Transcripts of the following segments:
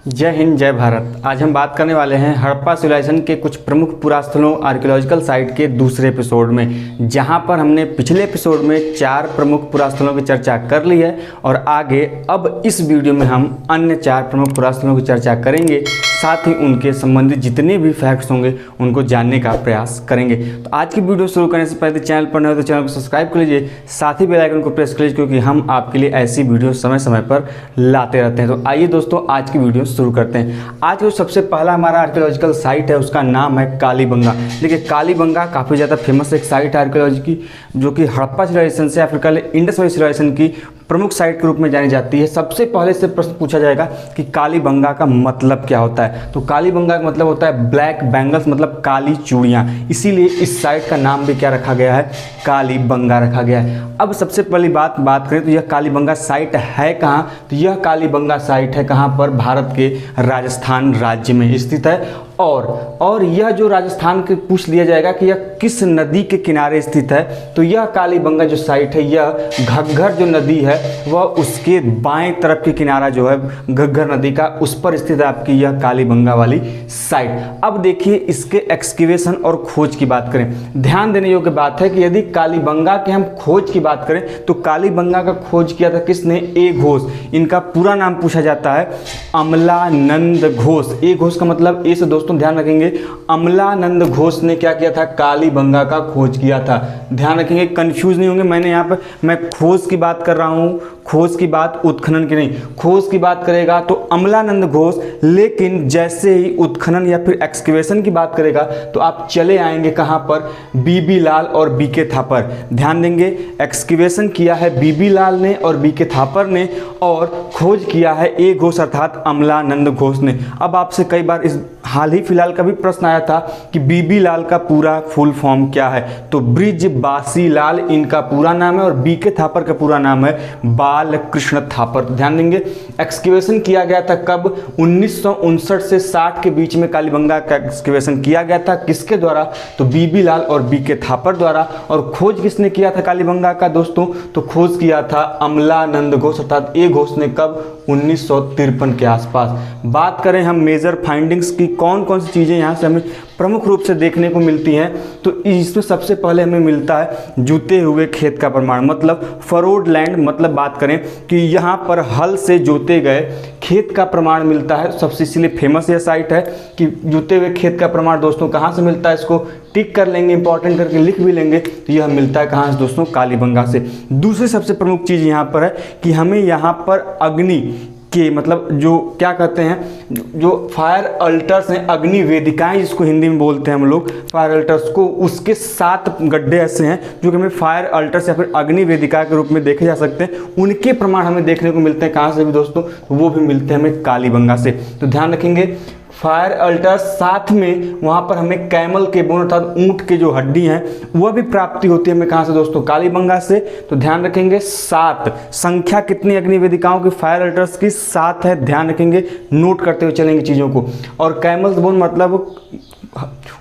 जय हिंद जय भारत। आज हम बात करने वाले हैं हड़प्पा सिविलाइजेशन के कुछ प्रमुख पुरास्थलों आर्कियोलॉजिकल साइट के दूसरे एपिसोड में, जहां पर हमने पिछले एपिसोड में 4 प्रमुख पुरास्थलों की चर्चा कर ली है और आगे अब इस वीडियो में हम अन्य 4 प्रमुख पुरास्थलों की चर्चा करेंगे, साथ ही उनके संबंधित जितने भी फैक्ट्स होंगे उनको जानने का प्रयास करेंगे। तो आज की वीडियो शुरू करने से पहले चैनल पर नए हो तो चैनल को सब्सक्राइब कर लीजिए, साथ ही बेल आइकन को प्रेस कर लीजिए क्योंकि हम आपके लिए ऐसी वीडियो समय समय पर लाते रहते हैं। तो आइए दोस्तों आज की वीडियो शुरू करते हैं। आज जो सबसे पहला हमारा आर्कियोलॉजिकल साइट है उसका नाम है कालीबंगा। देखिए कालीबंगा काफ़ी ज़्यादा फेमस एक साइट है आर्कियोलॉजी की, जो कि हड़प्पा सिविलाइजेशन से या फिर कल इंडस वैली सिविलाइजेशन की प्रमुख साइट के रूप में जानी जाती है। सबसे पहले से प्रश्न पूछा जाएगा कि कालीबंगा का मतलब क्या होता है। तो कालीबंगा का मतलब होता है ब्लैक बैंगल्स, मतलब काली चूड़ियाँ, इसीलिए इस साइट का नाम भी क्या रखा गया है, कालीबंगा रखा गया है। अब सबसे पहली बात करें तो यह कालीबंगा साइट है कहाँ, तो यह कालीबंगा साइट है कहाँ पर, भारत के राजस्थान राज्य में स्थित है। और यह जो राजस्थान के पूछ लिया जाएगा कि यह किस नदी के किनारे स्थित है, तो यह कालीबंगा जो साइट है यह घग्गर जो नदी है वह उसके बाएं तरफ के किनारा जो है घग्गर नदी का, उस पर स्थित है आपकी यह कालीबंगा वाली साइट। अब देखिए इसके एक्सकेवेशन और खोज की बात करें, ध्यान देने योग्य बात है कि यदि कालीबंगा के हम खोज की बात करें तो कालीबंगा का खोज किया था किसने, ए घोष। इनका पूरा नाम पूछा जाता है अमलानंद घोष। ए घोष का मतलब ए से दोस्तों ध्यान रखेंगे, अमलानंद घोष ने क्या किया था, कालीबंगा का खोज किया था। ध्यान रखेंगे, कंफ्यूज नहीं होंगे, मैंने यहाँ पर मैं खोज की बात कर रहा हूँ, खोज की बात उत्खनन की नहीं। खोज की बात करेगा तो अमलानंद घोष, लेकिन जैसे ही उत्खनन या फिर एक्सकेवेशन की बात करेगा तो आप चले आएंगे कहाँ पर, बीबी लाल और बीके थापर। ध्यान देंगे, एक्सकेवेशन किया है बीबी लाल ने और बीके थापर ने, और खोज किया है ए घोष अर्थात अमलानंद घोष ने। अब आपसे कई बार इस हाल ही फिलहाल का भी प्रश्न आया था कि बीबी लाल का पूरा फुल फॉर्म क्या है, तो ब्रिजबासी लाल इनका पूरा नाम है और बीके थापर का पूरा नाम है बालकृष्ण थापर। तो ध्यान देंगे, एक्सकेवेशन किया गया था कब, 1959 से 60 के बीच में कालीबंगा का एक्सकेवेशन किया गया था। किसके द्वारा, तो बीबी लाल और बीके थापर द्वारा। और खोज किसने किया था कालीबंगा का दोस्तों, तो खोज किया था अमलानंद घोष अर्थात ए घोष ने, कब, 1953 के आसपास। बात करें हम मेजर फाइंडिंग्स की, कौन कौन सी चीज़ें यहाँ से हमें प्रमुख रूप से देखने को मिलती हैं, तो इसमें सबसे पहले हमें मिलता है जुते हुए खेत का प्रमाण, मतलब फरोड लैंड, मतलब बात करें कि यहाँ पर हल से जोते गए खेत का प्रमाण मिलता है। सबसे इसीलिए फेमस यह साइट है कि जुते हुए खेत का प्रमाण दोस्तों कहाँ से मिलता है, इसको टिक कर लेंगे, इंपॉर्टेंट करके लिख भी लेंगे, तो यह मिलता है कहाँ से दोस्तों, कालीबंगा से। दूसरी सबसे प्रमुख चीज़ यहाँ पर है कि हमें यहाँ पर अग्नि के, मतलब जो क्या कहते हैं, जो फायर अल्टर्स हैं, अग्नि वेदिकाएं जिसको हिंदी में बोलते हैं हम लोग, फायर अल्टर्स को, उसके 7 गड्ढे ऐसे हैं जो कि हमें फायर अल्टर्स या फिर अग्नि वेदिका के रूप में देखे जा सकते हैं। उनके प्रमाण हमें देखने को मिलते हैं कहाँ से भी दोस्तों, तो वो भी मिलते हैं हमें कालीबंगा से। तो ध्यान रखेंगे फायर अल्टर्स, साथ में वहाँ पर हमें कैमल के बोन अर्थात ऊँट के जो हड्डी हैं वह भी प्राप्ति होती है हमें कहाँ से दोस्तों, कालीबंगा से। तो ध्यान रखेंगे 7, संख्या कितनी अग्नि वेदिकाओं की, फायर अल्टर्स की 7 है, ध्यान रखेंगे, नोट करते हुए चलेंगे चीज़ों को। और कैमल्स बोन मतलब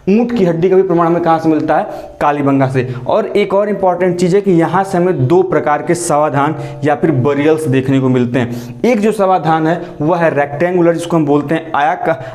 ऊँट की हड्डी का भी प्रमाण हमें कहाँ से मिलता है, कालीबंगा से। और एक और इंपॉर्टेंट चीज़ है कि यहाँ से हमें 2 प्रकार के समाधान या फिर बरियल्स देखने को मिलते हैं। एक जो समाधान है वह है रेक्टेंगुलर, जिसको हम बोलते हैं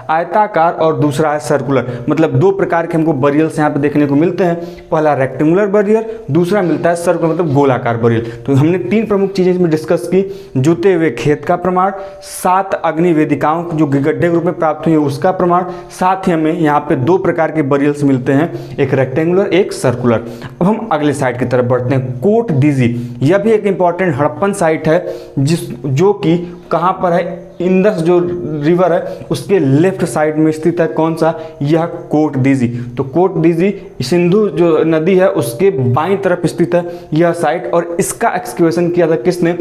आयताकार, और दूसरा है सर्कुलर, मतलब 2 प्रकार के हमको बरियल्स यहाँ पे देखने को मिलते हैं। पहला रेक्टेंगुलर बरियल, दूसरा मिलता है सर्कुलर मतलब गोलाकार बरियल। तो हमने 3 प्रमुख चीज़ें इसमें डिस्कस की, जुते हुए खेत का प्रमाण, 7 अग्नि वेदिकाओं जो गड्ढे के रूप में प्राप्त हुई है उसका प्रमाण, साथ ही हमें यहाँ पे 2 प्रकार के बरियल्स मिलते हैं, एक रेक्टेंगुलर एक सर्कुलर। अब हम अगले साइट की तरफ बढ़ते हैं, कोट डीजी। यह भी एक इंपॉर्टेंट हड़प्पन साइट है जो कि कहाँ पर है, इंदस जो रिवर है उसके लेफ्ट साइड में स्थित है। कौन सा, यह कोट डीजी। तो कोट डीजी सिंधु जो नदी है उसके बाईं तरफ स्थित है यह साइट, और इसका एक्सकेवेशन किया था किसने,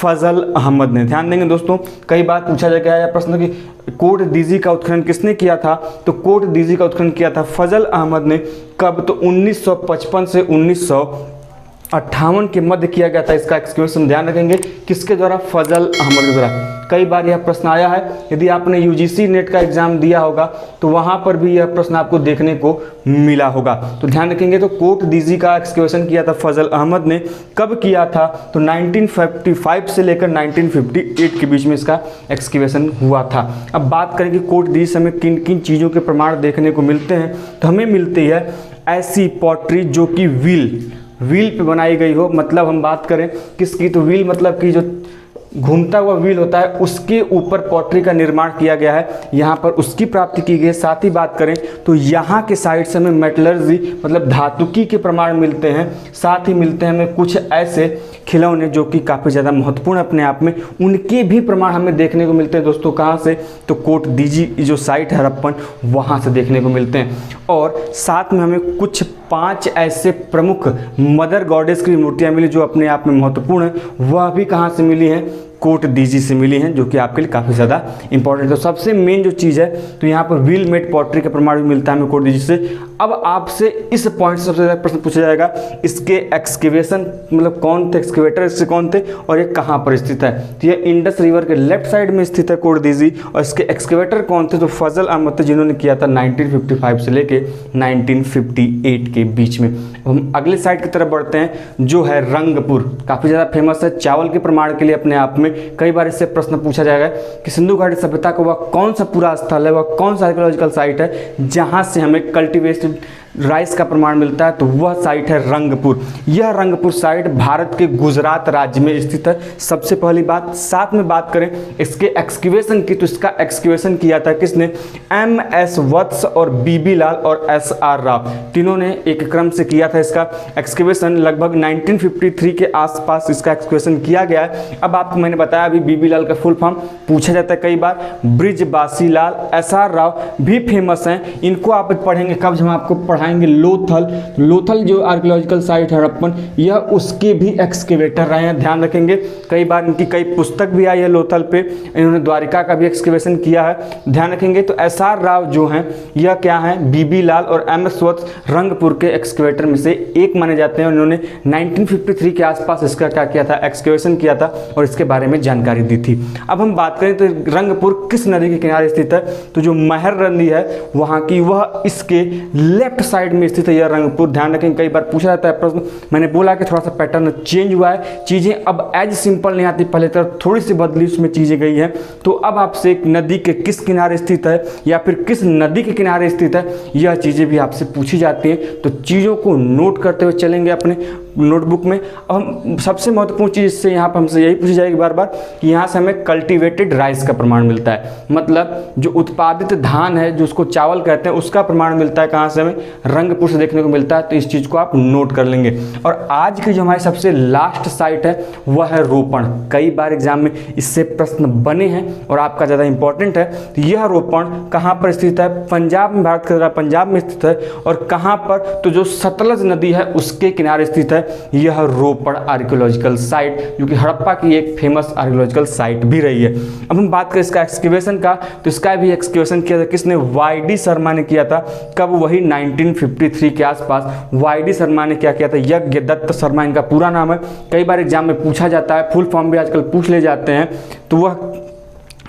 फजल अहमद ने। ध्यान देंगे दोस्तों, कई बार पूछा जाएगा या प्रश्न कि कोट डीजी का उत्खनन किसने किया था, तो कोट डीजी का उत्खनन किया था फजल अहमद ने। कब, तो 1955 से 1958 के मध्य किया गया था इसका एक्सकेवेशन। ध्यान रखेंगे किसके द्वारा, फजल अहमद के द्वारा। कई बार यह प्रश्न आया है। यदि आपने यूजीसी नेट का एग्जाम दिया होगा तो वहाँ पर भी यह प्रश्न आपको देखने को मिला होगा। तो ध्यान रखेंगे। तो कोट डीजी का एक्सकवेशन किया था फजल अहमद ने, कब किया था? तो 1955 से लेकर 1958 के बीच में इसका एक्सकवेशन हुआ था। अब बात करें कि कोट डीजी से हमें किन किन चीज़ों के प्रमाण देखने को मिलते हैं, तो हमें मिलती है ऐसी पॉटरी जो कि व्हील पे बनाई गई हो। मतलब हम बात करें किसकी, तो व्हील मतलब कि जो घूमता हुआ व्हील होता है उसके ऊपर पॉटरी का निर्माण किया गया है, यहाँ पर उसकी प्राप्ति की गई है। साथ ही बात करें तो यहाँ के साइड से हमें मेटलर्जी मतलब धातुकी के प्रमाण मिलते हैं। साथ ही मिलते हैं हमें कुछ ऐसे खिलौने जो कि काफ़ी ज़्यादा महत्वपूर्ण अपने आप में, उनके भी प्रमाण हमें देखने को मिलते हैं दोस्तों। कहाँ से? तो कोट डीजी जो साइट है हड़प्पन, वहाँ से देखने को मिलते हैं। और साथ में हमें कुछ 5 ऐसे प्रमुख मदर गॉडेस की मूर्तियाँ मिली जो अपने आप में महत्वपूर्ण है, वह भी कहाँ से मिली हैं? कोट डीजी से मिली हैं, जो कि आपके लिए काफ़ी ज़्यादा इंपॉर्टेंट है। तो सबसे मेन जो चीज़ है तो यहाँ पर व्हील मेड पॉटरी का प्रमाण भी मिलता है हमें कोट डीजी से। अब आपसे इस पॉइंट से सबसे ज़्यादा प्रश्न पूछा जाएगा, इसके एक्सकेवेशन मतलब कौन थे, एक्सकेवेटर इससे कौन थे और ये कहाँ पर स्थित है? तो ये इंडस रिवर के लेफ्ट साइड में स्थित है कोट डीजी। और इसके एक्सकेवेटर कौन थे? तो फजल अहमद थे, जिन्होंने किया था 1955 से लेके 1958 के बीच में। हम अगले साइड की तरफ बढ़ते हैं जो है रंगपुर। काफ़ी ज़्यादा फेमस है चावल के प्रमाण के लिए अपने आप में। कई बार इससे प्रश्न पूछा जाएगा कि सिंधु घाटी सभ्यता का वह कौन सा पूरा स्थल है, वह कौन सा आर्कियोलॉजिकल साइट है जहां से हमें कल्टीवेटेड राइस का प्रमाण मिलता है? तो वह साइट है रंगपुर। यह रंगपुर साइट भारत के गुजरात राज्य में स्थित है, सबसे पहली बात। साथ में बात करें इसके एक्सकेवेशन की, तो इसका एक्सकेवेशन किया था किसने? MS वत्स और BB लाल और SR राव, तीनों ने एक क्रम से किया था इसका एक्सकेवेशन। लगभग 1953 के आसपास इसका एक्सकेवेशन किया गया है। अब आपको मैंने बताया अभी BB लाल का फुल फॉर्म पूछा जाता है कई बार, ब्रिजबासी लाल। SR राव भी फेमस हैं, इनको आप पढ़ेंगे कब? जब हम आपको आएंगे लोथल जो आर्कियोलॉजिकल साइट है हड़प्पन, यह उसके भी एक्सकेवेटर रहे हैं। ध्यान रखेंगे, कई बार इनकी कई पुस्तक भी आई है लोथल पे, इन्होंने द्वारिका का भी एक्सकेवेशन किया है। ध्यान रखेंगे। तो SR राव जो हैं यह क्या है? BB लाल और MS वत्स रंगपुर के एक्सकेवेटर में से एक माने जाते हैं। उन्होंने 1953 के आसपास इसका क्या किया था? एक्सकेवेशन किया था और इसके बारे में जानकारी दी थी। अब हम बात करें तो रंगपुर किस नदी के किनारे स्थित है? तो जो महर नदी है वहाँ की, वह इसके लेफ्ट साइड में स्थित है यह रंगपुर। ध्यान रखें, कई बार पूछा जाता है प्रश्न। मैंने बोला कि थोड़ा सा पैटर्न चेंज हुआ है, चीज़ें अब एज सिंपल नहीं आती, पहले तरह थोड़ी सी बदली उसमें चीज़ें गई हैं। तो अब आपसे एक नदी के किस किनारे स्थित है या फिर किस नदी के किनारे स्थित है, यह चीज़ें भी आपसे पूछी जाती हैं। तो चीज़ों को नोट करते हुए चलेंगे अपने नोटबुक में। अब हम सबसे महत्वपूर्ण चीज़ इससे यहाँ पर हमसे यही पूछी जाएगी बार बार कि यहाँ से हमें कल्टीवेटेड राइस का प्रमाण मिलता है, मतलब जो उत्पादित धान है जो उसको चावल कहते हैं उसका प्रमाण मिलता है कहाँ से? हमें रंगपुर से देखने को मिलता है। तो इस चीज़ को आप नोट कर लेंगे। और आज की जो हमारी सबसे लास्ट साइट है वह है रोपण। कई बार एग्जाम में इससे प्रश्न बने हैं और आपका ज़्यादा इंपॉर्टेंट है। तो यह रोपण कहाँ पर स्थित है? पंजाब में, भारत का पंजाब में स्थित है। और कहाँ पर? तो जो सतलज नदी है उसके किनारे स्थित है यह रोपड़ आर्कियोलॉजिकल साइट, जो कि हड़प्पा की एक फेमस आर्कियोलॉजिकल साइट भी रही है। अब हम बात करें इसका एक्सकेवेशन का, तो इसका भी एक्सकेवेशन किया था किसने? YD शर्मा ने किया था। कब? वही 1953 के आसपास YD शर्मा ने क्या किया था? यज्ञ दत्त शर्मा इनका पूरा नाम है। कई बार एग्जाम में पूछा जाता है, फुल फॉर्म भी आजकल पूछ ले जाते हैं। तो वह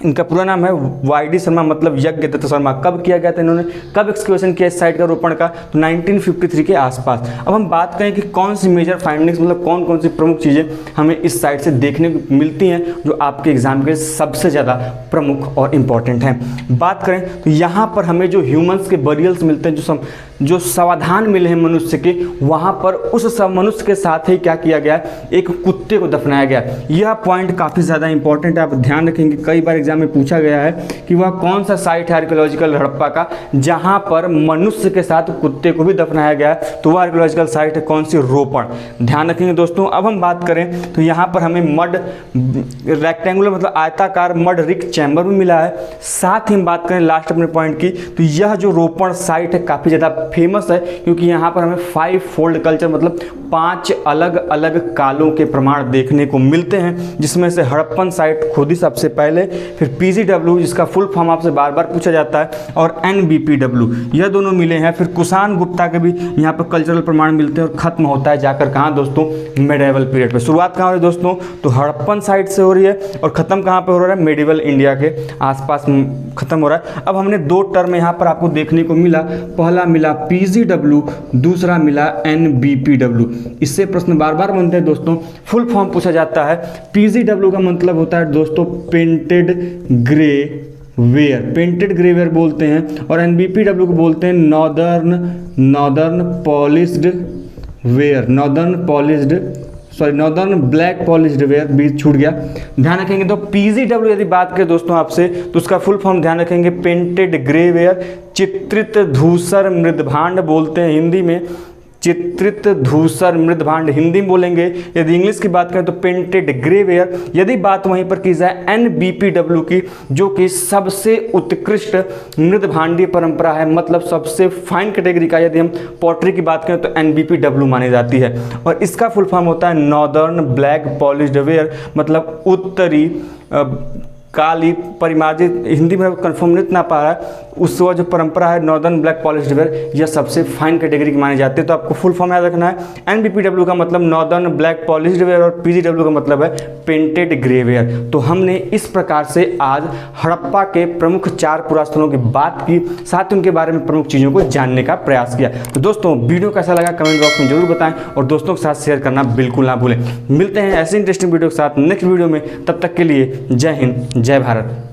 इनका पूरा नाम है YD शर्मा, मतलब यज्ञ दत्त शर्मा। कब किया गया था इन्होंने? कब एक्सकेवेशन किया इस साइट का रोपण का? तो 1953 के आसपास। अब हम बात करें कि कौन सी मेजर फाइंडिंग्स मतलब कौन कौन सी प्रमुख चीज़ें हमें इस साइट से देखने को मिलती हैं जो आपके एग्जाम के सबसे ज़्यादा प्रमुख और इम्पॉर्टेंट हैं। बात करें तो यहाँ पर हमें जो ह्यूमन्स के बरियल्स मिलते हैं, जो समाधान मिले हैं मनुष्य के, वहाँ पर उस सब मनुष्य के साथ ही क्या किया गया? एक कुत्ते को दफनाया गया। यह पॉइंट काफ़ी ज़्यादा इंपॉर्टेंट है, आप ध्यान रखेंगे। कई बार एग्जाम में पूछा गया है कि वह कौन सा साइट है आर्कियोलॉजिकल हड़प्पा का जहाँ पर मनुष्य के साथ कुत्ते को भी दफनाया गया है? तो वह आर्कियोलॉजिकल साइट है कौन सी? रोपड़। ध्यान रखेंगे दोस्तों। अब हम बात करें तो यहाँ पर हमें मड रेक्टेंगुलर मतलब आयताकार मड रिक चैम्बर भी मिला है। साथ ही हम बात करें लास्ट अपने पॉइंट की, तो यह जो रोपड़ साइट है काफ़ी ज़्यादा फेमस है क्योंकि यहाँ पर हमें 5 फोल्ड कल्चर मतलब 5 अलग अलग कालों के प्रमाण देखने को मिलते हैं, जिसमें से हड़प्पन साइट खुद ही सबसे पहले, फिर PGW जिसका फुल फॉर्म आपसे बार बार पूछा जाता है, और NBPW, यह दोनों मिले हैं। फिर कुषाण गुप्ता के भी यहाँ पर कल्चरल प्रमाण मिलते हैं और खत्म होता है जाकर कहाँ दोस्तों, मेडिवल पीरियड पे। शुरुआत कहाँ हो रही है दोस्तों, तो हड़प्पन साइड से हो रही है और खत्म कहाँ पे हो रहा है, मेडिवल इंडिया के आसपास खत्म हो रहा है। अब हमने दो टर्म यहाँ पर आपको देखने को मिला, पहला मिला PGW, दूसरा मिला NBPW। इससे प्रश्न बार बार बनते हैं दोस्तों, फुल फॉर्म पूछा जाता है। PGW का मतलब होता है दोस्तों painted grey ware, painted grey ware बोलते हैं, और NBPW को बोलते हैं northern polished ware, northern black polished ware, बीच छूट गया, ध्यान रखेंगे। तो PGW यदि बात करें दोस्तों आपसे, तो उसका फुल फॉर्म ध्यान रखेंगे पेंटेड ग्रे वेयर, चित्रित धूसर मृदभांड बोलते हैं हिंदी में, चित्रित धूसर मृदभांड हिंदी में बोलेंगे। यदि इंग्लिश की बात करें तो पेंटेड ग्रे वेयर। यदि बात वहीं पर की जाए NBPW की, जो कि सबसे उत्कृष्ट मृदभांडीय परंपरा है, मतलब सबसे फाइन कैटेगरी का, यदि हम पॉटरी की बात करें तो NBPW मानी जाती है, और इसका फुल फॉर्म होता है नॉर्दर्न ब्लैक पॉलिश्ड वेयर, मतलब उत्तरी काली परिमार्जित, हिंदी में कंफर्म नहीं ना पा रहा है, उस जो परंपरा है नॉर्दर्न ब्लैक पॉलिश्ड वेयर, यह सबसे फाइन कैटेगरी की मानी जाती है। तो आपको फुल फॉर्म याद रखना है, NBPW का मतलब नॉर्दर्न ब्लैक पॉलिश्ड वेयर और PGW का मतलब है पेंटेड ग्रे वेयर। तो हमने इस प्रकार से आज हड़प्पा के प्रमुख 4 पुरास्थलों की बात की, साथ ही उनके बारे में प्रमुख चीज़ों को जानने का प्रयास किया। तो दोस्तों वीडियो कैसा लगा कमेंट बॉक्स में जरूर बताएं, और दोस्तों के साथ शेयर करना बिल्कुल ना भूलें। मिलते हैं ऐसे इंटरेस्टिंग वीडियो के साथ नेक्स्ट वीडियो में, तब तक के लिए जय हिंद, जय भारत।